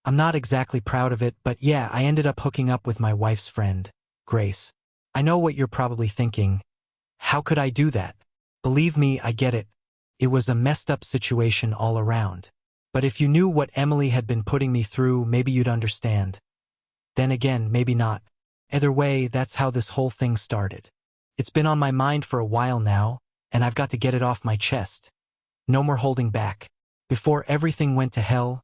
I'm not exactly proud of it, but yeah, I ended up hooking up with my wife's friend, Grace. I know what you're probably thinking. How could I do that? Believe me, I get it. It was a messed up situation all around. But if you knew what Emily had been putting me through, maybe you'd understand. Then again, maybe not. Either way, that's how this whole thing started. It's been on my mind for a while now, and I've got to get it off my chest. No more holding back. Before everything went to hell,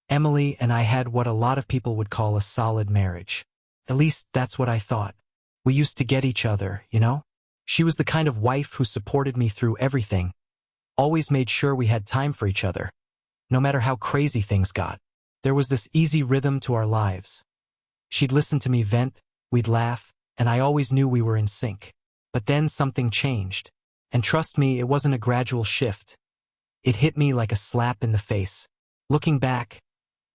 Emily and I had what a lot of people would call a solid marriage. At least that's what I thought. We used to get each other, you know? She was the kind of wife who supported me through everything, always made sure we had time for each other, no matter how crazy things got. There was this easy rhythm to our lives. She'd listen to me vent, we'd laugh, and I always knew we were in sync. But then something changed. And trust me, it wasn't a gradual shift. It hit me like a slap in the face. Looking back,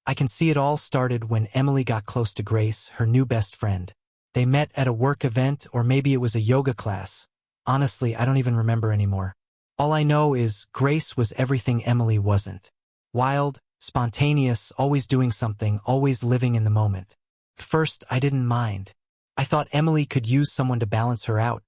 I can see it all started when Emily got close to Grace, her new best friend. They met at a work event, or maybe it was a yoga class. Honestly, I don't even remember anymore. All I know is Grace was everything Emily wasn't. Wild, spontaneous, always doing something, always living in the moment. At first, I didn't mind. I thought Emily could use someone to balance her out,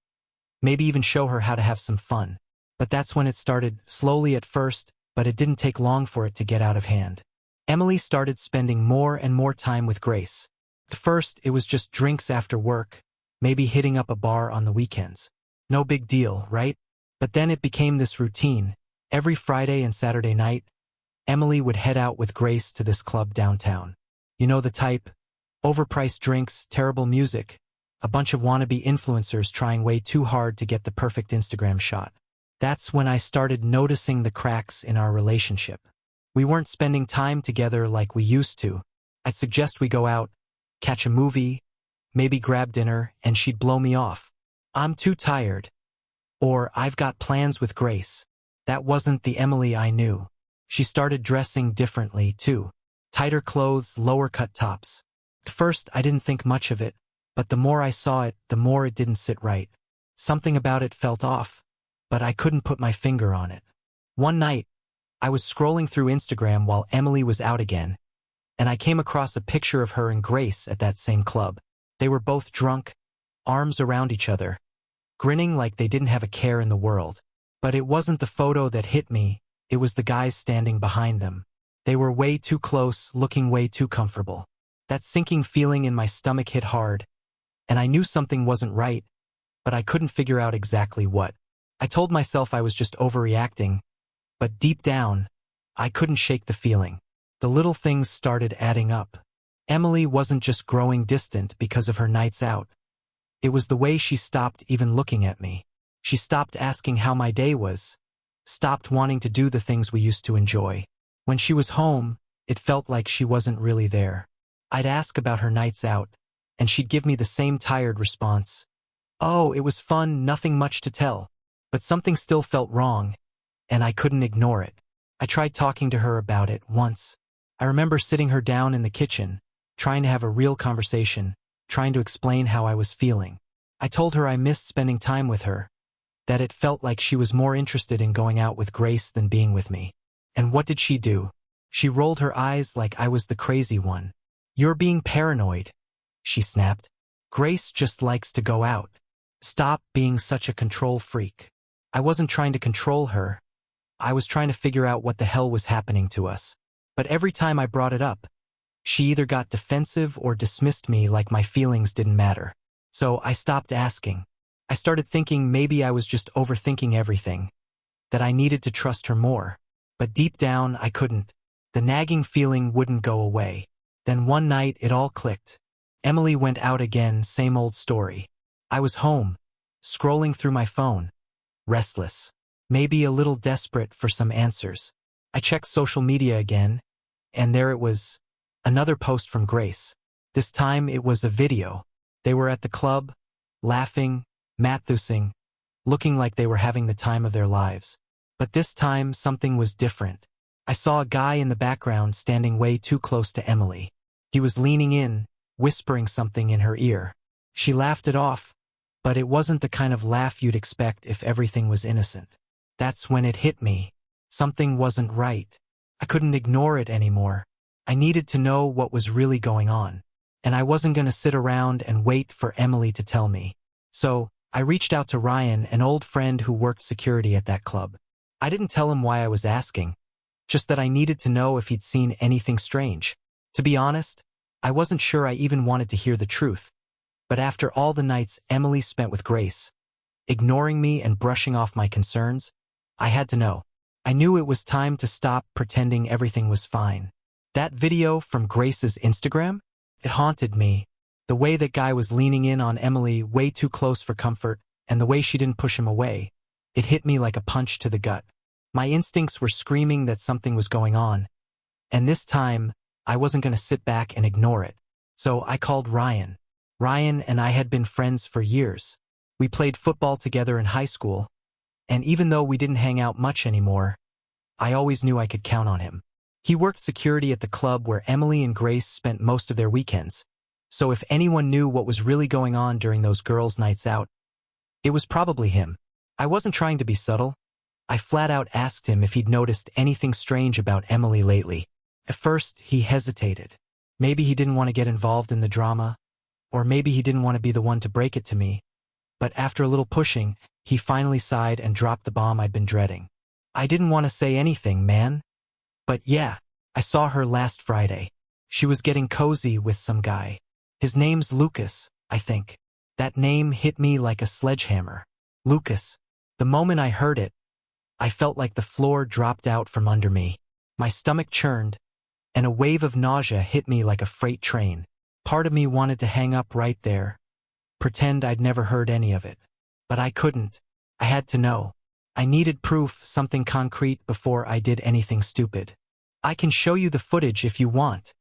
maybe even show her how to have some fun. But that's when it started, slowly at first, but it didn't take long for it to get out of hand. Emily started spending more and more time with Grace. At first, it was just drinks after work, maybe hitting up a bar on the weekends. No big deal, right? But then it became this routine. Every Friday and Saturday night, Emily would head out with Grace to this club downtown. You know the type. Overpriced drinks, terrible music, a bunch of wannabe influencers trying way too hard to get the perfect Instagram shot. That's when I started noticing the cracks in our relationship. We weren't spending time together like we used to. I'd suggest we go out, catch a movie, maybe grab dinner, and she'd blow me off. I'm too tired. Or I've got plans with Grace. That wasn't the Emily I knew. She started dressing differently, too. Tighter clothes, lower cut tops. At first, I didn't think much of it, but the more I saw it, the more it didn't sit right. Something about it felt off, but I couldn't put my finger on it. One night, I was scrolling through Instagram while Emily was out again, and I came across a picture of her and Grace at that same club. They were both drunk, arms around each other, grinning like they didn't have a care in the world. But it wasn't the photo that hit me, it was the guys standing behind them. They were way too close, looking way too comfortable. That sinking feeling in my stomach hit hard, and I knew something wasn't right, but I couldn't figure out exactly what. I told myself I was just overreacting, but deep down, I couldn't shake the feeling. The little things started adding up. Emily wasn't just growing distant because of her nights out. It was the way she stopped even looking at me. She stopped asking how my day was, stopped wanting to do the things we used to enjoy. When she was home, it felt like she wasn't really there. I'd ask about her nights out, and she'd give me the same tired response. Oh, it was fun, nothing much to tell. But something still felt wrong, and I couldn't ignore it. I tried talking to her about it once. I remember sitting her down in the kitchen, trying to have a real conversation, trying to explain how I was feeling. I told her I missed spending time with her, that it felt like she was more interested in going out with Grace than being with me. And what did she do? She rolled her eyes like I was the crazy one. You're being paranoid, she snapped. Grace just likes to go out. Stop being such a control freak. I wasn't trying to control her. I was trying to figure out what the hell was happening to us. But every time I brought it up, she either got defensive or dismissed me like my feelings didn't matter. So I stopped asking. I started thinking maybe I was just overthinking everything, that I needed to trust her more. But deep down, I couldn't. The nagging feeling wouldn't go away. Then one night, it all clicked. Emily went out again, same old story. I was home, scrolling through my phone, restless, maybe a little desperate for some answers. I checked social media again, and there it was, another post from Grace. This time it was a video. They were at the club, laughing, matthusing, looking like they were having the time of their lives. But this time something was different. I saw a guy in the background standing way too close to Emily. He was leaning in, whispering something in her ear. She laughed it off, but it wasn't the kind of laugh you'd expect if everything was innocent. That's when it hit me. Something wasn't right. I couldn't ignore it anymore. I needed to know what was really going on. And I wasn't going to sit around and wait for Emily to tell me. So, I reached out to Ryan, an old friend who worked security at that club. I didn't tell him why I was asking, just that I needed to know if he'd seen anything strange. To be honest, I wasn't sure I even wanted to hear the truth. But after all the nights Emily spent with Grace, ignoring me and brushing off my concerns, I had to know. I knew it was time to stop pretending everything was fine. That video from Grace's Instagram? It haunted me. The way that guy was leaning in on Emily way too close for comfort, and the way she didn't push him away. It hit me like a punch to the gut. My instincts were screaming that something was going on. And this time, I wasn't going to sit back and ignore it. So I called Ryan. Ryan and I had been friends for years. We played football together in high school. And even though we didn't hang out much anymore, I always knew I could count on him. He worked security at the club where Emily and Grace spent most of their weekends. So if anyone knew what was really going on during those girls' nights out, it was probably him. I wasn't trying to be subtle. I flat out asked him if he'd noticed anything strange about Emily lately. At first, he hesitated. Maybe he didn't want to get involved in the drama, or maybe he didn't want to be the one to break it to me. But after a little pushing, he finally sighed and dropped the bomb I'd been dreading. I didn't want to say anything, man. But yeah, I saw her last Friday. She was getting cozy with some guy. His name's Lucas, I think. That name hit me like a sledgehammer. Lucas. The moment I heard it, I felt like the floor dropped out from under me. My stomach churned, and a wave of nausea hit me like a freight train. Part of me wanted to hang up right there, pretend I'd never heard any of it. But I couldn't. I had to know. I needed proof, something concrete, before I did anything stupid. I can show you the footage if you want,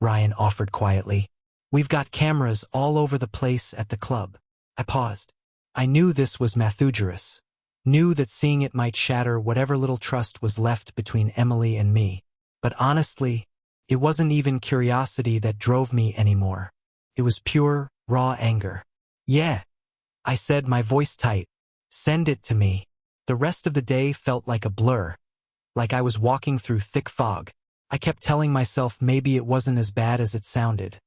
Ryan offered quietly. We've got cameras all over the place at the club. I paused. I knew this was Mathugerous. Knew that seeing it might shatter whatever little trust was left between Emily and me. But honestly, it wasn't even curiosity that drove me anymore. It was pure, raw anger. Yeah, I said, my voice tight. Send it to me. The rest of the day felt like a blur. Like I was walking through thick fog. I kept telling myself maybe it wasn't as bad as it sounded.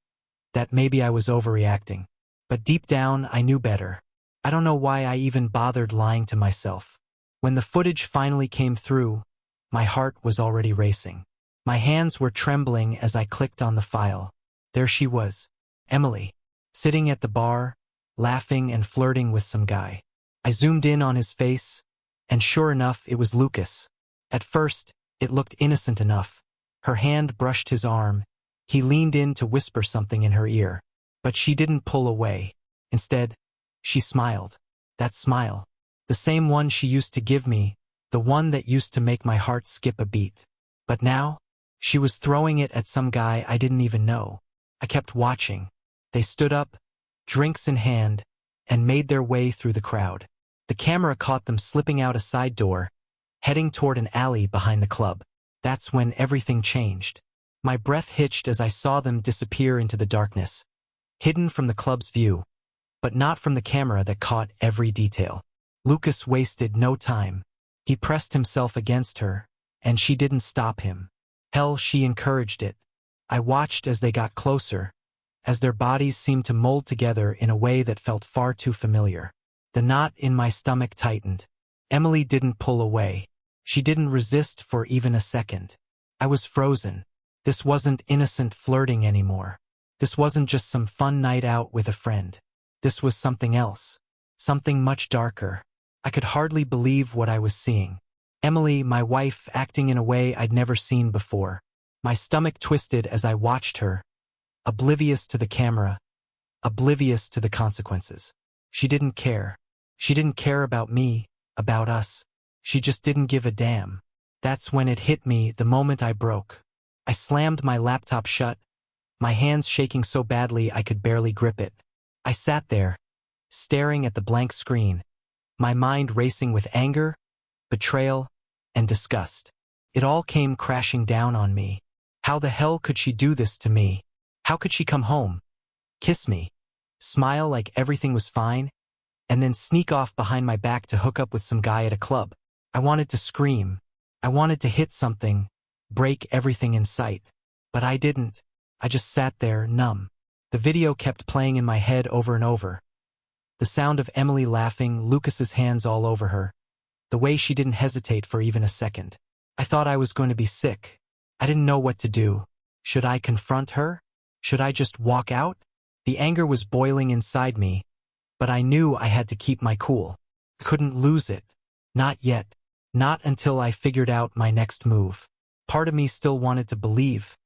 That maybe I was overreacting. But deep down, I knew better. I don't know why I even bothered lying to myself. When the footage finally came through, my heart was already racing. My hands were trembling as I clicked on the file. There she was, Emily, sitting at the bar, laughing and flirting with some guy. I zoomed in on his face, and sure enough, it was Lucas. At first, it looked innocent enough. Her hand brushed his arm. He leaned in to whisper something in her ear. But she didn't pull away. Instead, she smiled. That smile. The same one she used to give me, the one that used to make my heart skip a beat. But now, she was throwing it at some guy I didn't even know. I kept watching. They stood up, drinks in hand, and made their way through the crowd. The camera caught them slipping out a side door, heading toward an alley behind the club. That's when everything changed. My breath hitched as I saw them disappear into the darkness, hidden from the club's view, but not from the camera that caught every detail. Lucas wasted no time. He pressed himself against her, and she didn't stop him. Hell, she encouraged it. I watched as they got closer, as their bodies seemed to mold together in a way that felt far too familiar. The knot in my stomach tightened. Emily didn't pull away. She didn't resist for even a second. I was frozen. This wasn't innocent flirting anymore. This wasn't just some fun night out with a friend. This was something else. Something much darker. I could hardly believe what I was seeing. Emily, my wife, acting in a way I'd never seen before. My stomach twisted as I watched her, oblivious to the camera, oblivious to the consequences. She didn't care. She didn't care about me, about us. She just didn't give a damn. That's when it hit me, the moment I broke. I slammed my laptop shut, my hands shaking so badly I could barely grip it. I sat there, staring at the blank screen, my mind racing with anger, betrayal, and disgust. It all came crashing down on me. How the hell could she do this to me? How could she come home, kiss me, smile like everything was fine, and then sneak off behind my back to hook up with some guy at a club? I wanted to scream. I wanted to hit something, break everything in sight. But I didn't. I just sat there, numb. The video kept playing in my head over and over. The sound of Emily laughing, Lucas's hands all over her. The way she didn't hesitate for even a second. I thought I was going to be sick. I didn't know what to do. Should I confront her? Should I just walk out? The anger was boiling inside me, but I knew I had to keep my cool. Couldn't lose it. Not yet. Not until I figured out my next move. Part of me still wanted to believe.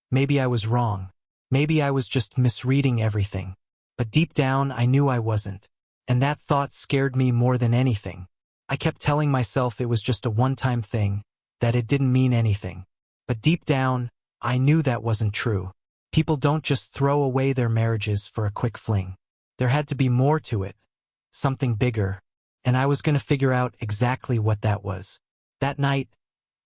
Maybe I was wrong. Maybe I was just misreading everything. But deep down, I knew I wasn't. And that thought scared me more than anything. I kept telling myself it was just a one-time thing, that it didn't mean anything. But deep down, I knew that wasn't true. People don't just throw away their marriages for a quick fling. There had to be more to it. Something bigger. And I was going to figure out exactly what that was. That night,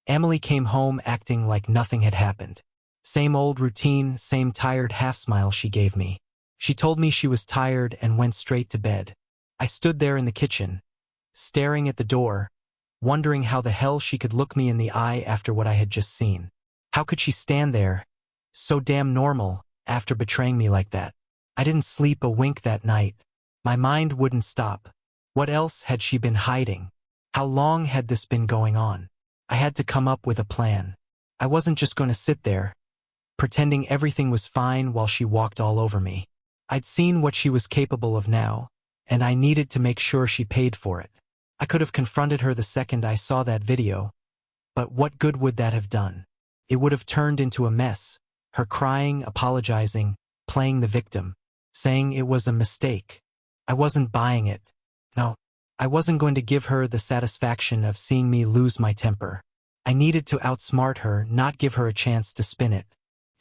Emily came home acting like nothing had happened. Same old routine, same tired half-smile she gave me. She told me she was tired and went straight to bed. I stood there in the kitchen, staring at the door, wondering how the hell she could look me in the eye after what I had just seen. How could she stand there, so damn normal, after betraying me like that? I didn't sleep a wink that night. My mind wouldn't stop. What else had she been hiding? How long had this been going on? I had to come up with a plan. I wasn't just going to sit there, pretending everything was fine while she walked all over me. I'd seen what she was capable of now, and I needed to make sure she paid for it. I could have confronted her the second I saw that video, but what good would that have done? It would have turned into a mess, her crying, apologizing, playing the victim, saying it was a mistake. I wasn't buying it. No, I wasn't going to give her the satisfaction of seeing me lose my temper. I needed to outsmart her, not give her a chance to spin it.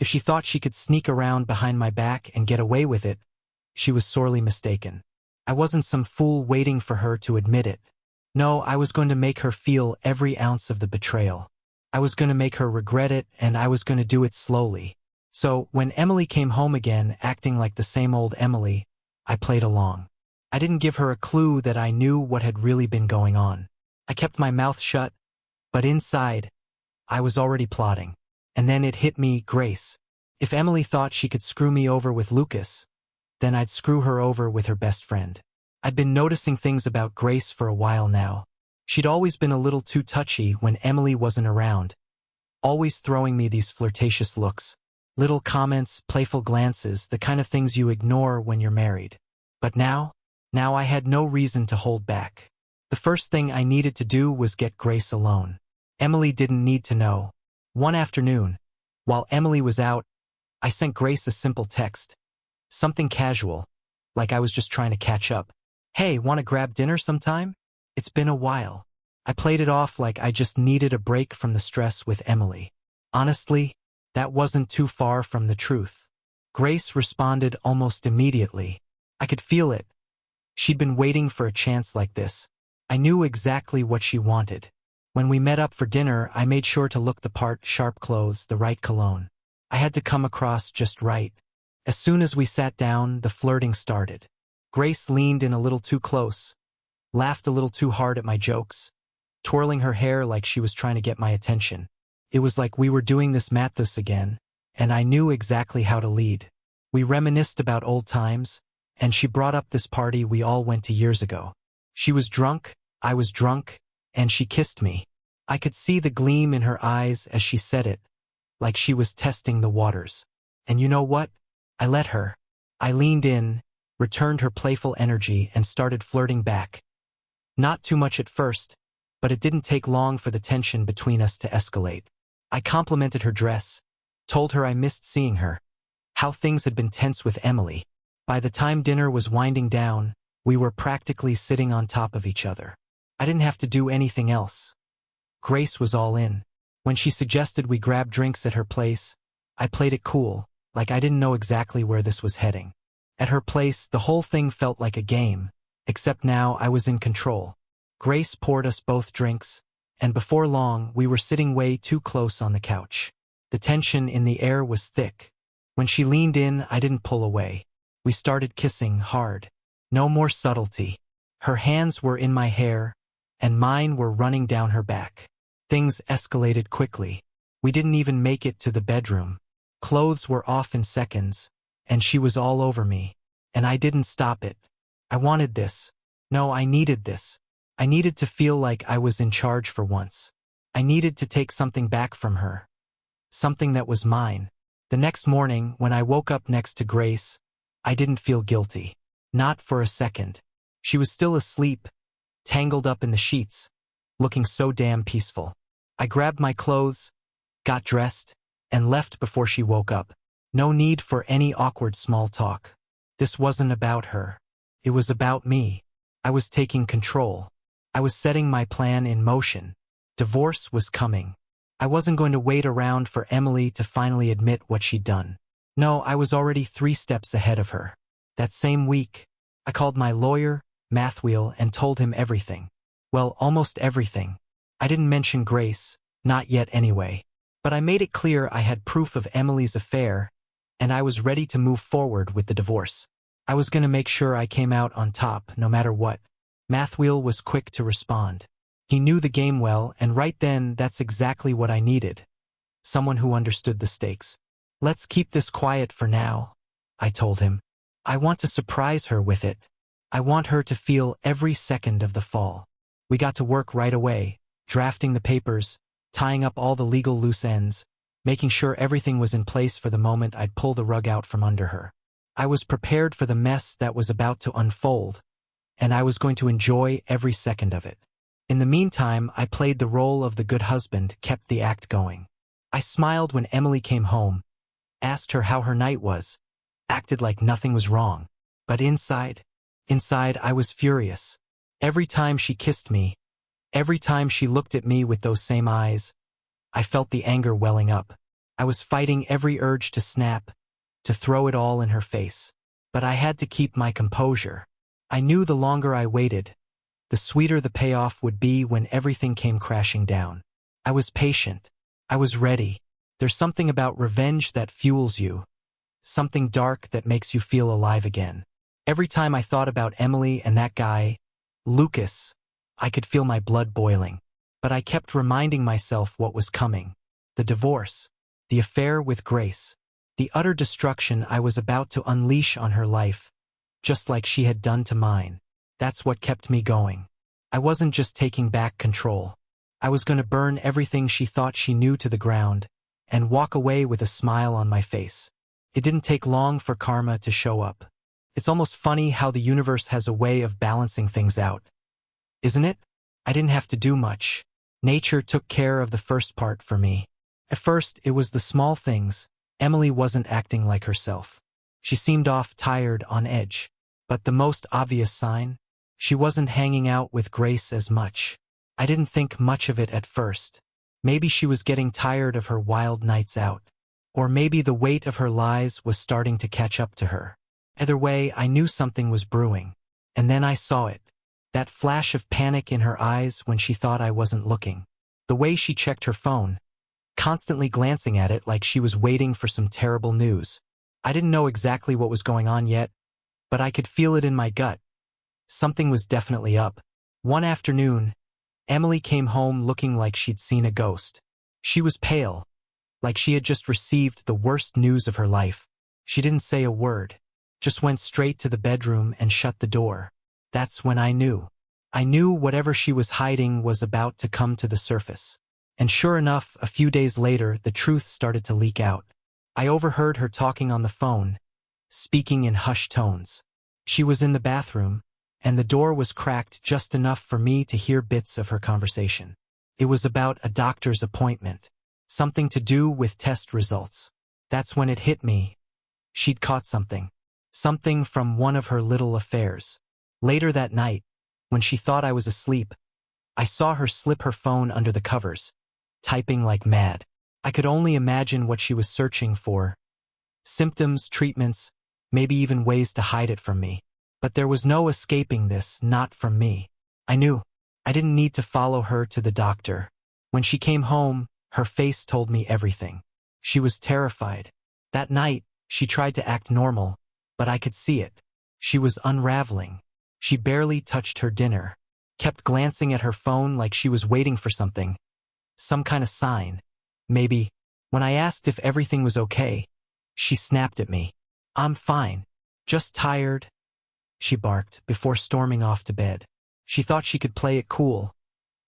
If she thought she could sneak around behind my back and get away with it, she was sorely mistaken. I wasn't some fool waiting for her to admit it. No, I was going to make her feel every ounce of the betrayal. I was going to make her regret it, and I was going to do it slowly. So, when Emily came home again, acting like the same old Emily, I played along. I didn't give her a clue that I knew what had really been going on. I kept my mouth shut, but inside, I was already plotting. And then it hit me, Grace. If Emily thought she could screw me over with Lucas, then I'd screw her over with her best friend. I'd been noticing things about Grace for a while now. She'd always been a little too touchy when Emily wasn't around, always throwing me these flirtatious looks. Little comments, playful glances, the kind of things you ignore when you're married. But now I had no reason to hold back. The first thing I needed to do was get Grace alone. Emily didn't need to know. One afternoon, while Emily was out, I sent Grace a simple text. Something casual, like I was just trying to catch up. Hey, want to grab dinner sometime? It's been a while. I played it off like I just needed a break from the stress with Emily. Honestly, that wasn't too far from the truth. Grace responded almost immediately. I could feel it. She'd been waiting for a chance like this. I knew exactly what she wanted. When we met up for dinner, I made sure to look the part, sharp clothes, the right cologne. I had to come across just right. As soon as we sat down, the flirting started. Grace leaned in a little too close, laughed a little too hard at my jokes, twirling her hair like she was trying to get my attention. It was like we were doing this mathos again, and I knew exactly how to lead. We reminisced about old times, and she brought up this party we all went to years ago. She was drunk, I was drunk, and she kissed me. I could see the gleam in her eyes as she said it, like she was testing the waters. And you know what? I let her. I leaned in, returned her playful energy, and started flirting back. Not too much at first, but it didn't take long for the tension between us to escalate. I complimented her dress, told her I missed seeing her, how things had been tense with Emily. By the time dinner was winding down, we were practically sitting on top of each other. I didn't have to do anything else. Grace was all in. When she suggested we grab drinks at her place, I played it cool, like I didn't know exactly where this was heading. At her place, the whole thing felt like a game, except now I was in control. Grace poured us both drinks, and before long, we were sitting way too close on the couch. The tension in the air was thick. When she leaned in, I didn't pull away. We started kissing hard. No more subtlety. Her hands were in my hair, and mine were running down her back. Things escalated quickly. We didn't even make it to the bedroom. Clothes were off in seconds, and she was all over me. And I didn't stop it. I wanted this. No, I needed this. I needed to feel like I was in charge for once. I needed to take something back from her. Something that was mine. The next morning, when I woke up next to Grace, I didn't feel guilty. Not for a second. She was still asleep, tangled up in the sheets, looking so damn peaceful. I grabbed my clothes, got dressed, and left before she woke up. No need for any awkward small talk. This wasn't about her. It was about me. I was taking control. I was setting my plan in motion. Divorce was coming. I wasn't going to wait around for Emily to finally admit what she'd done. No, I was already 3 steps ahead of her. That same week, I called my lawyer, Mathwheel, and told him everything. Well, almost everything. I didn't mention Grace, not yet anyway. But I made it clear I had proof of Emily's affair, and I was ready to move forward with the divorce. I was going to make sure I came out on top, no matter what. Mathwheel was quick to respond. He knew the game well, and right then, that's exactly what I needed. Someone who understood the stakes. Let's keep this quiet for now, I told him. I want to surprise her with it. I want her to feel every second of the fall. We got to work right away, drafting the papers, tying up all the legal loose ends, making sure everything was in place for the moment I'd pull the rug out from under her. I was prepared for the mess that was about to unfold, and I was going to enjoy every second of it. In the meantime, I played the role of the good husband, kept the act going. I smiled when Emily came home, asked her how her night was, acted like nothing was wrong. But inside I was furious. Every time she kissed me, every time she looked at me with those same eyes, I felt the anger welling up. I was fighting every urge to snap, to throw it all in her face. But I had to keep my composure. I knew the longer I waited, the sweeter the payoff would be when everything came crashing down. I was patient. I was ready. There's something about revenge that fuels you. Something dark that makes you feel alive again. Every time I thought about Emily and that guy, Lucas, I could feel my blood boiling. But I kept reminding myself what was coming. The divorce. The affair with Grace. The utter destruction I was about to unleash on her life, just like she had done to mine. That's what kept me going. I wasn't just taking back control. I was going to burn everything she thought she knew to the ground and walk away with a smile on my face. It didn't take long for karma to show up. It's almost funny how the universe has a way of balancing things out. Isn't it? I didn't have to do much. Nature took care of the first part for me. At first, it was the small things. Emily wasn't acting like herself. She seemed off, tired, on edge. But the most obvious sign? She wasn't hanging out with Grace as much. I didn't think much of it at first. Maybe she was getting tired of her wild nights out. Or maybe the weight of her lies was starting to catch up to her. Either way, I knew something was brewing. And then I saw it. That flash of panic in her eyes when she thought I wasn't looking. The way she checked her phone, constantly glancing at it like she was waiting for some terrible news. I didn't know exactly what was going on yet, but I could feel it in my gut. Something was definitely up. One afternoon, Emily came home looking like she'd seen a ghost. She was pale, like she had just received the worst news of her life. She didn't say a word, just went straight to the bedroom and shut the door. That's when I knew. I knew whatever she was hiding was about to come to the surface. And sure enough, a few days later, the truth started to leak out. I overheard her talking on the phone, speaking in hushed tones. She was in the bathroom, and the door was cracked just enough for me to hear bits of her conversation. It was about a doctor's appointment, something to do with test results. That's when it hit me. She'd caught something from one of her little affairs. Later that night, when she thought I was asleep, I saw her slip her phone under the covers, typing like mad. I could only imagine what she was searching for. Symptoms, treatments, maybe even ways to hide it from me. But there was no escaping this, not from me. I knew. I didn't need to follow her to the doctor. When she came home, her face told me everything. She was terrified. That night, she tried to act normal, but I could see it. She was unraveling. She barely touched her dinner, kept glancing at her phone like she was waiting for something. Some kind of sign. Maybe When I asked if everything was okay, she snapped at me. "I'm fine. Just tired," she barked before storming off to bed. She thought she could play it cool,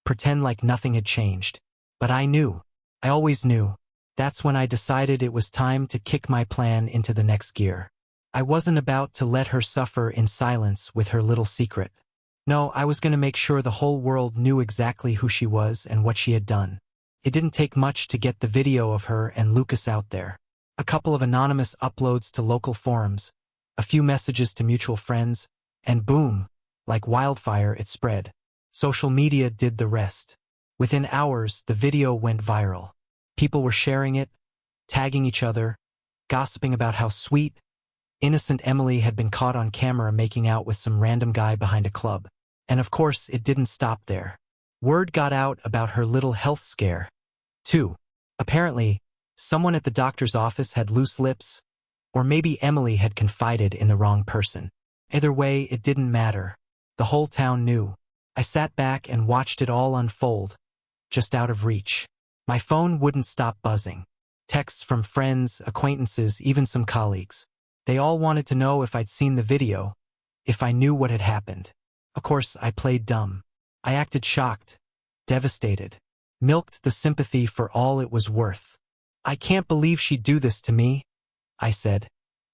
pretend like nothing had changed. But I knew. I always knew. That's when I decided it was time to kick my plan into the next gear. I wasn't about to let her suffer in silence with her little secret. No, I was going to make sure the whole world knew exactly who she was and what she had done. It didn't take much to get the video of her and Lucas out there. A couple of anonymous uploads to local forums, a few messages to mutual friends, and boom, like wildfire it spread. Social media did the rest. Within hours, the video went viral. People were sharing it, tagging each other, gossiping about how sweet, innocent Emily had been caught on camera making out with some random guy behind a club. And of course, it didn't stop there. Word got out about her little health scare, too. Apparently, someone at the doctor's office had loose lips, or maybe Emily had confided in the wrong person. Either way, it didn't matter. The whole town knew. I sat back and watched it all unfold, just out of reach. My phone wouldn't stop buzzing. Texts from friends, acquaintances, even some colleagues. They all wanted to know if I'd seen the video, if I knew what had happened. Of course, I played dumb. I acted shocked, devastated, milked the sympathy for all it was worth. "I can't believe she'd do this to me," I said,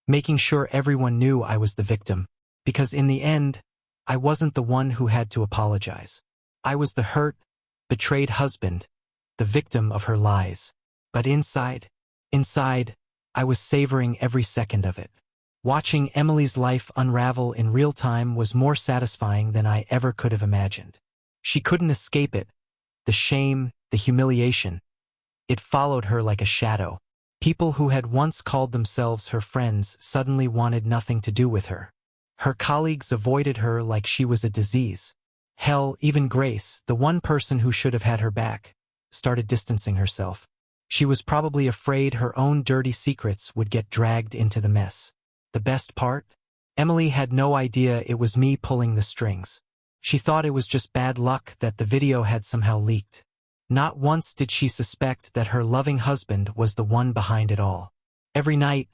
making sure everyone knew I was the victim. Because in the end, I wasn't the one who had to apologize. I was the hurt, betrayed husband, the victim of her lies. But inside, I was savoring every second of it. Watching Emily's life unravel in real time was more satisfying than I ever could have imagined. She couldn't escape it. The shame, the humiliation. It followed her like a shadow. People who had once called themselves her friends suddenly wanted nothing to do with her. Her colleagues avoided her like she was a disease. Hell, even Grace, the one person who should have had her back, started distancing herself. She was probably afraid her own dirty secrets would get dragged into the mess. The best part? Emily had no idea it was me pulling the strings. She thought it was just bad luck that the video had somehow leaked. Not once did she suspect that her loving husband was the one behind it all. Every night,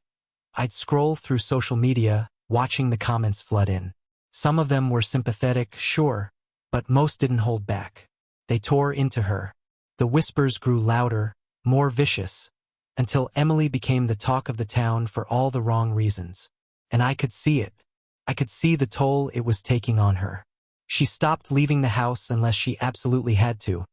I'd scroll through social media, watching the comments flood in. Some of them were sympathetic, sure, but most didn't hold back. They tore into her. The whispers grew louder, more vicious, until Emily became the talk of the town for all the wrong reasons. And I could see it. I could see the toll it was taking on her. She stopped leaving the house unless she absolutely had to.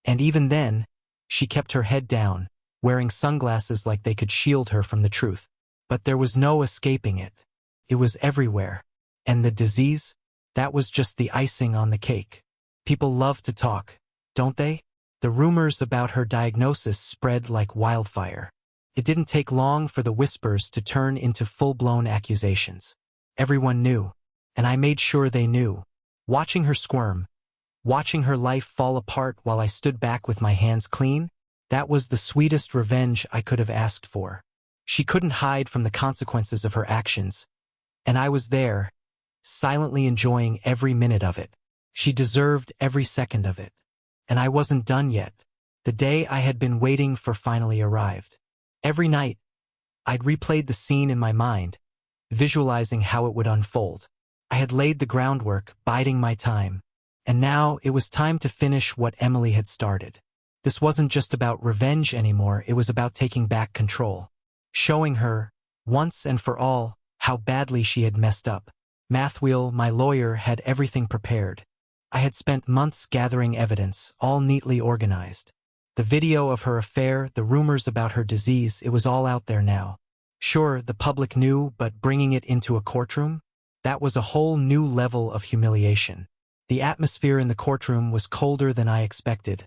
And even then, she kept her head down, wearing sunglasses like they could shield her from the truth. But there was no escaping it. It was everywhere. And the disease? That was just the icing on the cake. People love to talk, don't they? The rumors about her diagnosis spread like wildfire. It didn't take long for the whispers to turn into full-blown accusations. Everyone knew, and I made sure they knew. Watching her squirm, watching her life fall apart while I stood back with my hands clean, that was the sweetest revenge I could have asked for. She couldn't hide from the consequences of her actions, and I was there, silently enjoying every minute of it. She deserved every second of it. And I wasn't done yet. The day I had been waiting for finally arrived. Every night, I'd replayed the scene in my mind, visualizing how it would unfold. I had laid the groundwork, biding my time. And now it was time to finish what Emily had started. This wasn't just about revenge anymore, it was about taking back control. Showing her, once and for all, how badly she had messed up. Mathwheel, my lawyer, had everything prepared. I had spent months gathering evidence, all neatly organized. The video of her affair, the rumors about her disease, it was all out there now. Sure, the public knew, but bringing it into a courtroom? That was a whole new level of humiliation. The atmosphere in the courtroom was colder than I expected.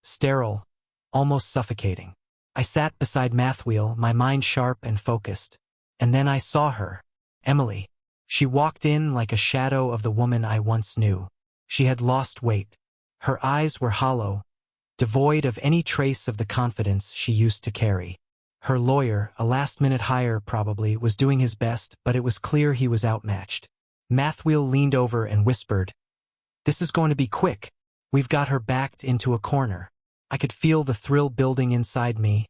Sterile, almost suffocating. I sat beside Mathwheel, my mind sharp and focused. And then I saw her, Emily. She walked in like a shadow of the woman I once knew. She had lost weight. Her eyes were hollow, devoid of any trace of the confidence she used to carry. Her lawyer, a last-minute hire probably, was doing his best, but it was clear he was outmatched. Mathwheel leaned over and whispered, "This is going to be quick. We've got her backed into a corner." I could feel the thrill building inside me,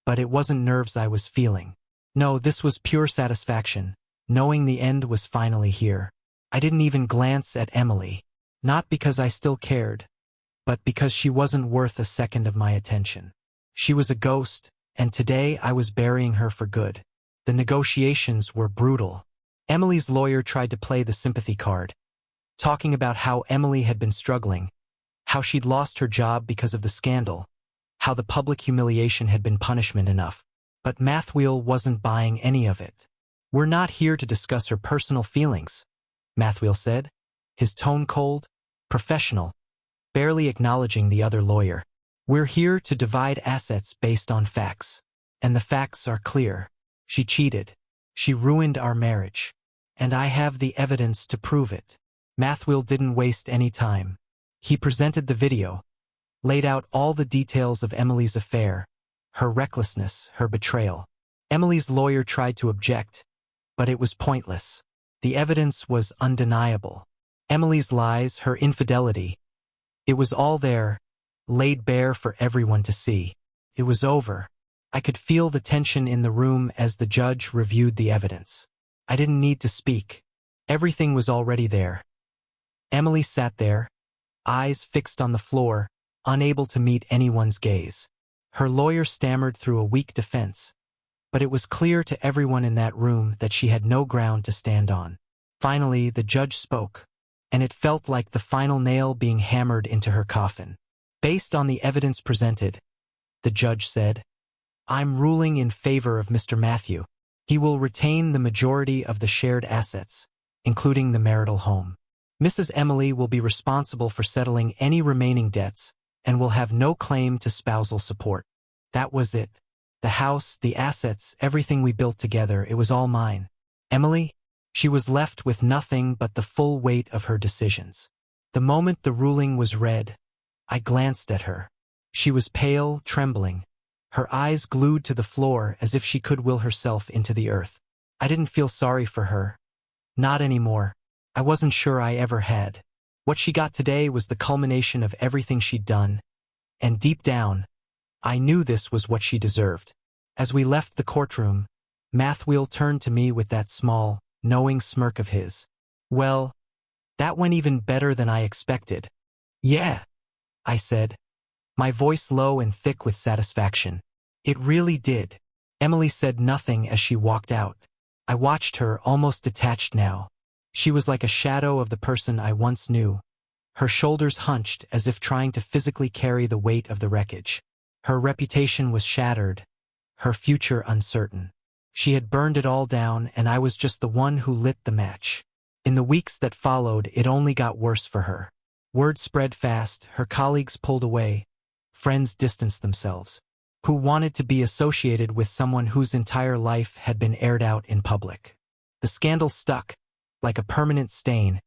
But it wasn't nerves I was feeling. No, this was pure satisfaction, knowing the end was finally here. I didn't even glance at Emily. Not because I still cared, but because she wasn't worth a second of my attention. She was a ghost, and today I was burying her for good. The negotiations were brutal. Emily's lawyer tried to play the sympathy card, talking about how Emily had been struggling, how she'd lost her job because of the scandal, how the public humiliation had been punishment enough. But Mathwheel wasn't buying any of it. "We're not here to discuss her personal feelings," Mathwheel said, his tone cold, professional, barely acknowledging the other lawyer. "We're here to divide assets based on facts. And the facts are clear. She cheated. She ruined our marriage. And I have the evidence to prove it." Mathwheel didn't waste any time. He presented the video, laid out all the details of Emily's affair, her recklessness, her betrayal. Emily's lawyer tried to object, but it was pointless. The evidence was undeniable. Emily's lies, her infidelity, it was all there, laid bare for everyone to see. It was over. I could feel the tension in the room as the judge reviewed the evidence. I didn't need to speak. Everything was already there. Emily sat there, eyes fixed on the floor, unable to meet anyone's gaze. Her lawyer stammered through a weak defense, but it was clear to everyone in that room that she had no ground to stand on. Finally, the judge spoke, and it felt like the final nail being hammered into her coffin. "Based on the evidence presented," the judge said, "I'm ruling in favor of Mr. Matthew. He will retain the majority of the shared assets, including the marital home. Mrs. Emily will be responsible for settling any remaining debts and will have no claim to spousal support." That was it. The house, the assets, everything we built together, it was all mine. Emily? She was left with nothing but the full weight of her decisions. The moment the ruling was read, I glanced at her. She was pale, trembling, her eyes glued to the floor as if she could will herself into the earth. I didn't feel sorry for her. Not anymore. I wasn't sure I ever had. What she got today was the culmination of everything she'd done, and deep down, I knew this was what she deserved. As we left the courtroom, Mathwheel turned to me with that small, knowing smirk of his. "Well, that went even better than I expected." "Yeah," I said, my voice low and thick with satisfaction. "It really did." Emily said nothing as she walked out. I watched her, almost detached now. She was like a shadow of the person I once knew, her shoulders hunched as if trying to physically carry the weight of the wreckage. Her reputation was shattered, her future uncertain. She had burned it all down, and I was just the one who lit the match. In the weeks that followed, it only got worse for her. Word spread fast, her colleagues pulled away, friends distanced themselves. Who wanted to be associated with someone whose entire life had been aired out in public? The scandal stuck, like a permanent stain,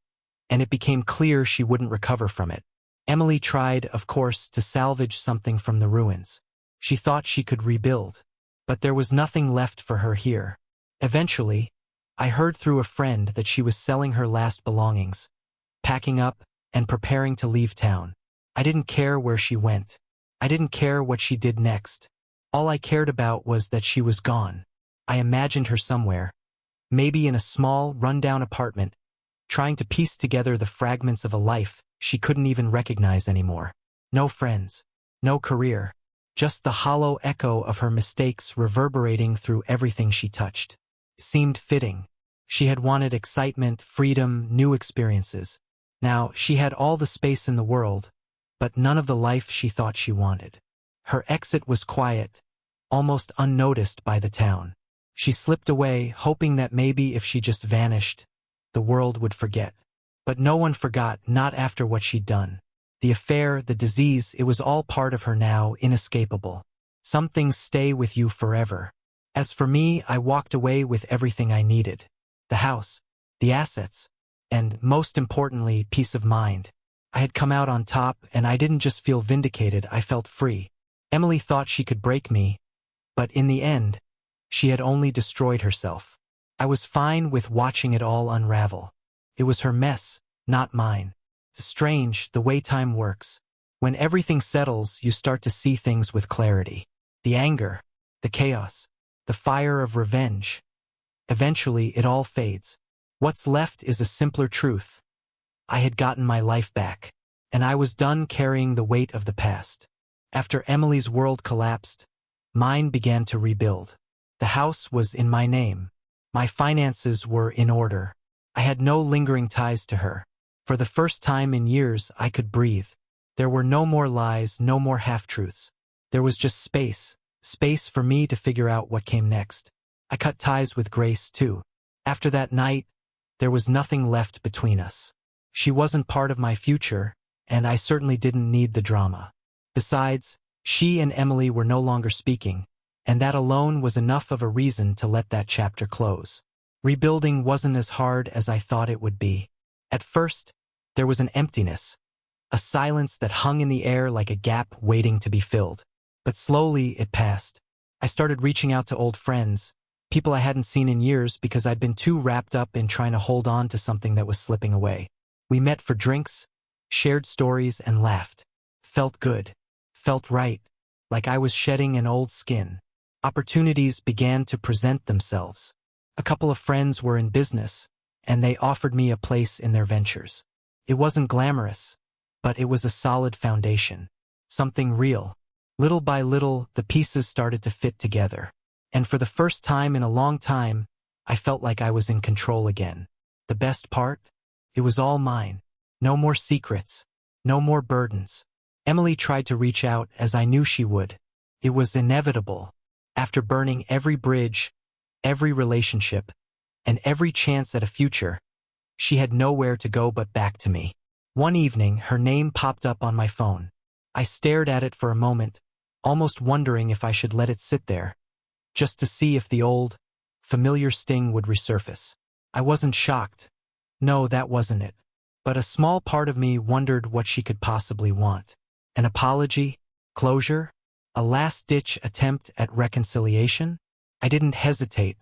and it became clear she wouldn't recover from it. Emily tried, of course, to salvage something from the ruins. She thought she could rebuild, but there was nothing left for her here. Eventually, I heard through a friend that she was selling her last belongings, packing up and preparing to leave town. I didn't care where she went. I didn't care what she did next. All I cared about was that she was gone. I imagined her somewhere, maybe in a small, run-down apartment, trying to piece together the fragments of a life she couldn't even recognize anymore. No friends, no career, just the hollow echo of her mistakes reverberating through everything she touched. It seemed fitting. She had wanted excitement, freedom, new experiences. Now, she had all the space in the world, but none of the life she thought she wanted. Her exit was quiet, almost unnoticed by the town. She slipped away, hoping that maybe if she just vanished, the world would forget. But no one forgot, not after what she'd done. The affair, the disease, it was all part of her now, inescapable. Some things stay with you forever. As for me, I walked away with everything I needed. The house, the assets, and, most importantly, peace of mind. I had come out on top, and I didn't just feel vindicated, I felt free. Emily thought she could break me, but in the end, she had only destroyed herself. I was fine with watching it all unravel. It was her mess, not mine. It's strange, the way time works. When everything settles, you start to see things with clarity. The anger, the chaos, the fire of revenge. Eventually, it all fades. What's left is a simpler truth. I had gotten my life back, and I was done carrying the weight of the past. After Emily's world collapsed, mine began to rebuild. The house was in my name. My finances were in order. I had no lingering ties to her. For the first time in years, I could breathe. There were no more lies, no more half-truths. There was just space for me to figure out what came next. I cut ties with Grace, too. After that night, there was nothing left between us. She wasn't part of my future, and I certainly didn't need the drama. Besides, she and Emily were no longer speaking, and that alone was enough of a reason to let that chapter close. Rebuilding wasn't as hard as I thought it would be. At first, there was an emptiness, a silence that hung in the air like a gap waiting to be filled. But slowly it passed. I started reaching out to old friends, people I hadn't seen in years because I'd been too wrapped up in trying to hold on to something that was slipping away. We met for drinks, shared stories, and laughed. Felt good. Felt right. Like I was shedding an old skin. Opportunities began to present themselves. A couple of friends were in business, and they offered me a place in their ventures. It wasn't glamorous, but it was a solid foundation. Something real. Little by little, the pieces started to fit together. And for the first time in a long time, I felt like I was in control again. The best part? It was all mine. No more secrets. No more burdens. Emily tried to reach out as I knew she would. It was inevitable. After burning every bridge, every relationship, and every chance at a future, she had nowhere to go but back to me. One evening, her name popped up on my phone. I stared at it for a moment, almost wondering if I should let it sit there, just to see if the old, familiar sting would resurface. I wasn't shocked. No, that wasn't it. But a small part of me wondered what she could possibly want. An apology? Closure? A last-ditch attempt at reconciliation? I didn't hesitate.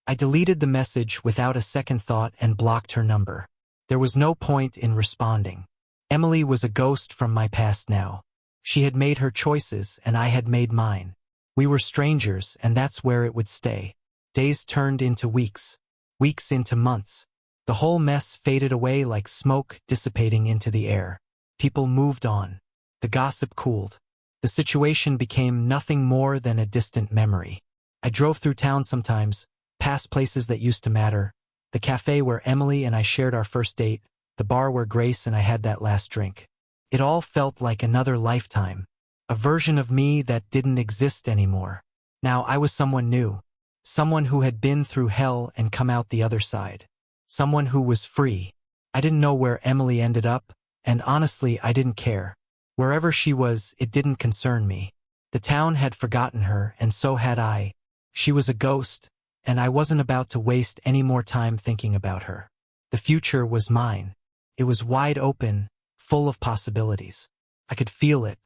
I deleted the message without a second thought and blocked her number. There was no point in responding. Emily was a ghost from my past now. She had made her choices and I had made mine. We were strangers and that's where it would stay. Days turned into weeks. Weeks into months. The whole mess faded away like smoke dissipating into the air. People moved on. The gossip cooled. The situation became nothing more than a distant memory. I drove through town sometimes, past places that used to matter. The cafe where Emily and I shared our first date, the bar where Grace and I had that last drink. It all felt like another lifetime, a version of me that didn't exist anymore. Now I was someone new, someone who had been through hell and come out the other side, someone who was free. I didn't know where Emily ended up, and honestly, I didn't care. Wherever she was, it didn't concern me. The town had forgotten her, and so had I. She was a ghost, and I wasn't about to waste any more time thinking about her. The future was mine. It was wide open, full of possibilities. I could feel it.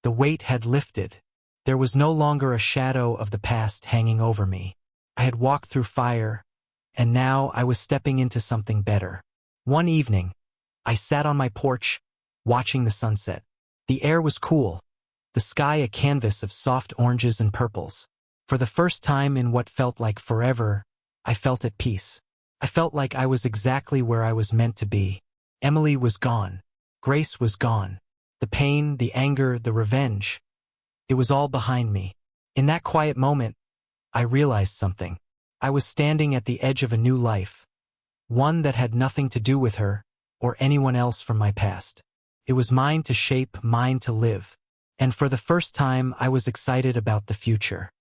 The weight had lifted. There was no longer a shadow of the past hanging over me. I had walked through fire, and now I was stepping into something better. One evening, I sat on my porch, watching the sunset. The air was cool, the sky a canvas of soft oranges and purples. For the first time in what felt like forever, I felt at peace. I felt like I was exactly where I was meant to be. Emily was gone. Grace was gone. The pain, the anger, the revenge. It was all behind me. In that quiet moment, I realized something. I was standing at the edge of a new life. One that had nothing to do with her, or anyone else from my past. It was mine to shape, mine to live. And for the first time, I was excited about the future.